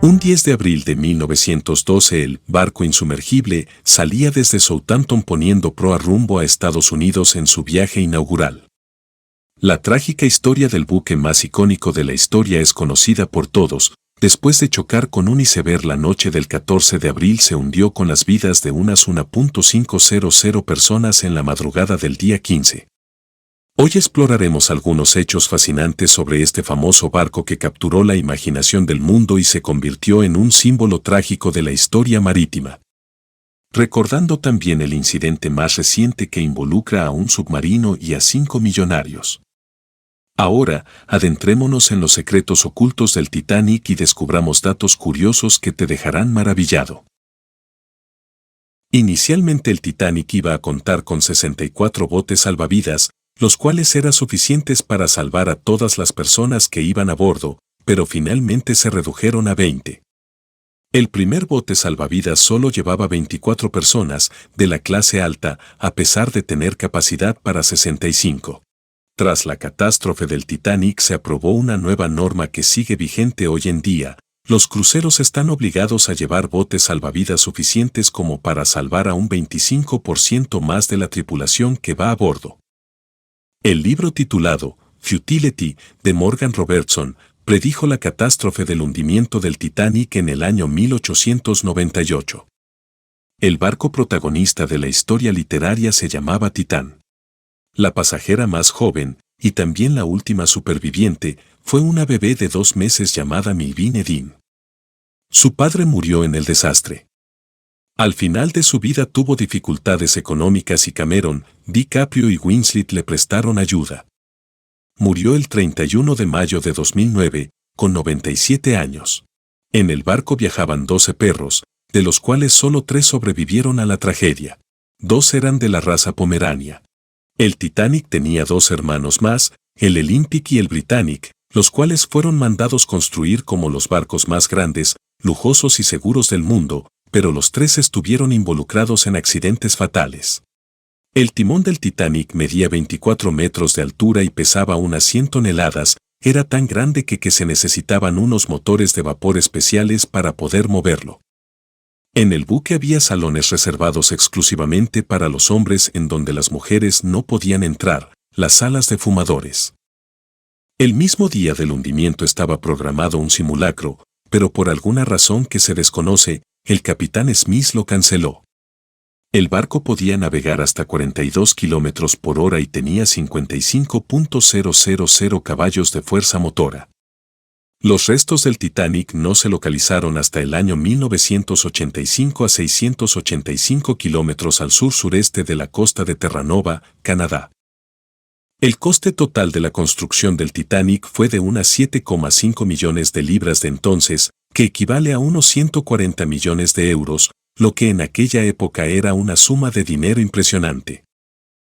Un 10 de abril de 1912 el barco insumergible salía desde Southampton poniendo proa rumbo a Estados Unidos en su viaje inaugural. La trágica historia del buque más icónico de la historia es conocida por todos. Después de chocar con un iceberg la noche del 14 de abril se hundió con las vidas de unas 1.500 personas en la madrugada del día 15. Hoy exploraremos algunos hechos fascinantes sobre este famoso barco que capturó la imaginación del mundo y se convirtió en un símbolo trágico de la historia marítima. Recordando también el incidente más reciente que involucra a un submarino y a 5 millonarios. Ahora, adentrémonos en los secretos ocultos del Titanic y descubramos datos curiosos que te dejarán maravillado. Inicialmente el Titanic iba a contar con 64 botes salvavidas, los cuales eran suficientes para salvar a todas las personas que iban a bordo, pero finalmente se redujeron a 20. El primer bote salvavidas solo llevaba 24 personas, de la clase alta, a pesar de tener capacidad para 65. Tras la catástrofe del Titanic se aprobó una nueva norma que sigue vigente hoy en día. Los cruceros están obligados a llevar botes salvavidas suficientes como para salvar a un 25% más de la tripulación que va a bordo. El libro titulado Futility de Morgan Robertson predijo la catástrofe del hundimiento del Titanic en el año 1898. El barco protagonista de la historia literaria se llamaba Titán. La pasajera más joven, y también la última superviviente, fue una bebé de 2 meses llamada Milvine Dean. Su padre murió en el desastre. Al final de su vida tuvo dificultades económicas y Cameron, DiCaprio y Winslet le prestaron ayuda. Murió el 31 de mayo de 2009, con 97 años. En el barco viajaban 12 perros, de los cuales solo 3 sobrevivieron a la tragedia. 2 eran de la raza Pomerania. El Titanic tenía 2 hermanos más, el Olympic y el Britannic, los cuales fueron mandados construir como los barcos más grandes, lujosos y seguros del mundo, pero los 3 estuvieron involucrados en accidentes fatales. El timón del Titanic medía 24 metros de altura y pesaba unas 100 toneladas, era tan grande que se necesitaban unos motores de vapor especiales para poder moverlo. En el buque había salones reservados exclusivamente para los hombres en donde las mujeres no podían entrar, las salas de fumadores. El mismo día del hundimiento estaba programado un simulacro, pero por alguna razón que se desconoce, el capitán Smith lo canceló. El barco podía navegar hasta 42 kilómetros por hora y tenía 55.000 caballos de fuerza motora. Los restos del Titanic no se localizaron hasta el año 1985 a 685 kilómetros al sur-sureste de la costa de Terranova, Canadá. El coste total de la construcción del Titanic fue de unas 7,5 millones de libras de entonces, que equivale a unos 140 millones de euros, lo que en aquella época era una suma de dinero impresionante.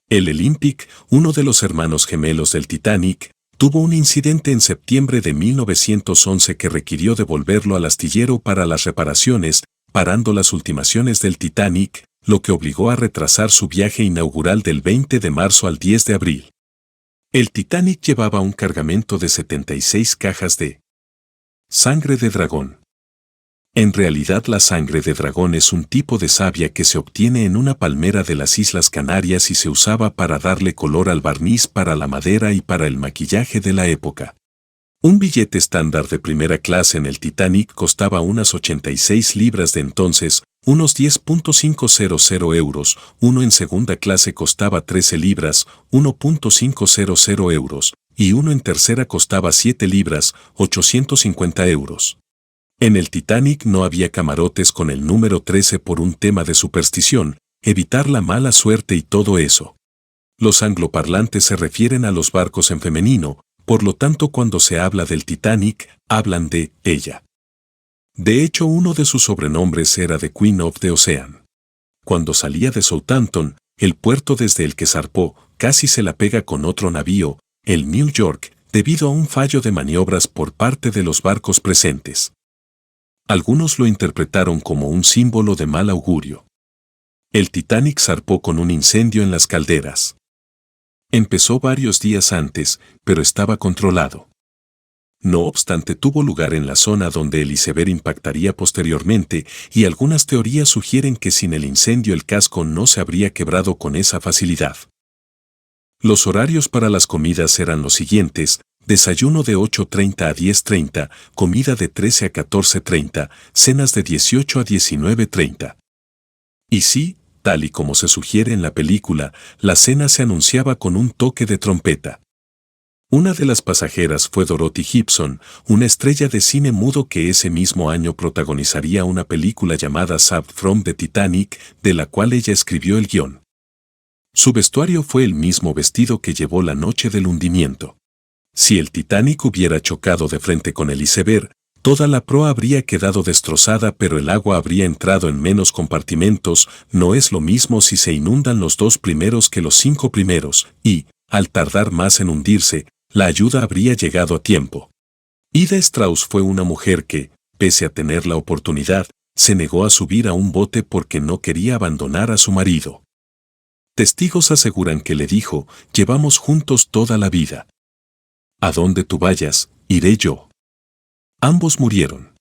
El Olympic, uno de los hermanos gemelos del Titanic, tuvo un incidente en septiembre de 1911 que requirió devolverlo al astillero para las reparaciones, parando las ultimaciones del Titanic, lo que obligó a retrasar su viaje inaugural del 20 de marzo al 10 de abril. El Titanic llevaba un cargamento de 76 cajas de sangre de dragón. En realidad la sangre de dragón es un tipo de savia que se obtiene en una palmera de las Islas Canarias y se usaba para darle color al barniz para la madera y para el maquillaje de la época. Un billete estándar de primera clase en el Titanic costaba unas 86 libras de entonces, unos 10.500 euros, uno en segunda clase costaba 13 libras, 1.500 euros, y uno en tercera costaba 7 libras, 850 euros. En el Titanic no había camarotes con el número 13 por un tema de superstición, evitar la mala suerte y todo eso. Los angloparlantes se refieren a los barcos en femenino, por lo tanto cuando se habla del Titanic, hablan de ella. De hecho, uno de sus sobrenombres era The Queen of the Ocean. Cuando salía de Southampton, el puerto desde el que zarpó, casi se la pega con otro navío, el New York, debido a un fallo de maniobras por parte de los barcos presentes. Algunos lo interpretaron como un símbolo de mal augurio. El Titanic zarpó con un incendio en las calderas. Empezó varios días antes, pero estaba controlado. No obstante, tuvo lugar en la zona donde el iceberg impactaría posteriormente, y algunas teorías sugieren que sin el incendio el casco no se habría quebrado con esa facilidad. Los horarios para las comidas eran los siguientes: desayuno de 8:30 a 10:30, comida de 13 a 14:30, cenas de 18 a 19:30. Y sí, tal y como se sugiere en la película, la cena se anunciaba con un toque de trompeta. Una de las pasajeras fue Dorothy Gibson, una estrella de cine mudo que ese mismo año protagonizaría una película llamada Saved from the Titanic, de la cual ella escribió el guión. Su vestuario fue el mismo vestido que llevó la noche del hundimiento. Si el Titanic hubiera chocado de frente con el iceberg, toda la proa habría quedado destrozada, pero el agua habría entrado en menos compartimentos. No es lo mismo si se inundan los 2 primeros que los 5 primeros, y, al tardar más en hundirse, la ayuda habría llegado a tiempo. Ida Strauss fue una mujer que, pese a tener la oportunidad, se negó a subir a un bote porque no quería abandonar a su marido. Testigos aseguran que le dijo: «Llevamos juntos toda la vida. A donde tú vayas, iré yo». Ambos murieron.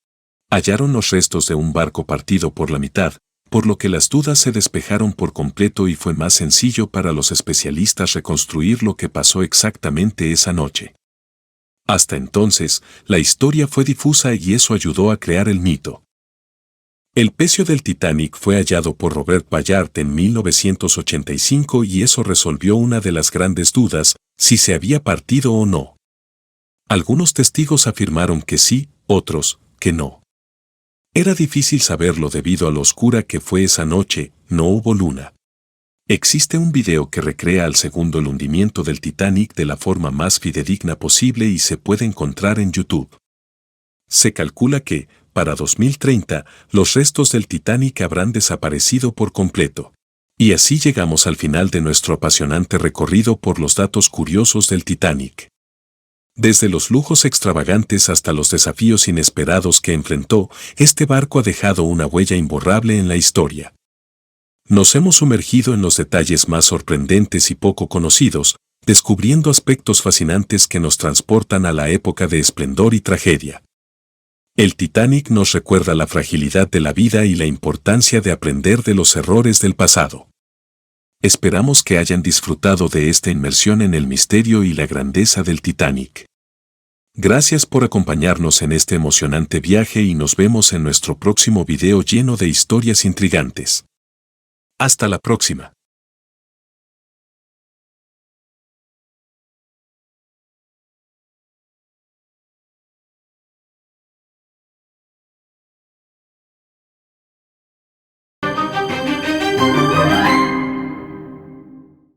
Hallaron los restos de un barco partido por la mitad, por lo que las dudas se despejaron por completo y fue más sencillo para los especialistas reconstruir lo que pasó exactamente esa noche. Hasta entonces, la historia fue difusa y eso ayudó a crear el mito. El pecio del Titanic fue hallado por Robert Ballard en 1985 y eso resolvió una de las grandes dudas, si se había partido o no. Algunos testigos afirmaron que sí, otros, que no. Era difícil saberlo debido a lo oscura que fue esa noche. No hubo luna. Existe un video que recrea al segundo el hundimiento del Titanic de la forma más fidedigna posible y se puede encontrar en YouTube. Se calcula que, para 2030, los restos del Titanic habrán desaparecido por completo. Y así llegamos al final de nuestro apasionante recorrido por los datos curiosos del Titanic. Desde los lujos extravagantes hasta los desafíos inesperados que enfrentó, este barco ha dejado una huella imborrable en la historia. Nos hemos sumergido en los detalles más sorprendentes y poco conocidos, descubriendo aspectos fascinantes que nos transportan a la época de esplendor y tragedia. El Titanic nos recuerda la fragilidad de la vida y la importancia de aprender de los errores del pasado. Esperamos que hayan disfrutado de esta inmersión en el misterio y la grandeza del Titanic. Gracias por acompañarnos en este emocionante viaje y nos vemos en nuestro próximo video lleno de historias intrigantes. Hasta la próxima.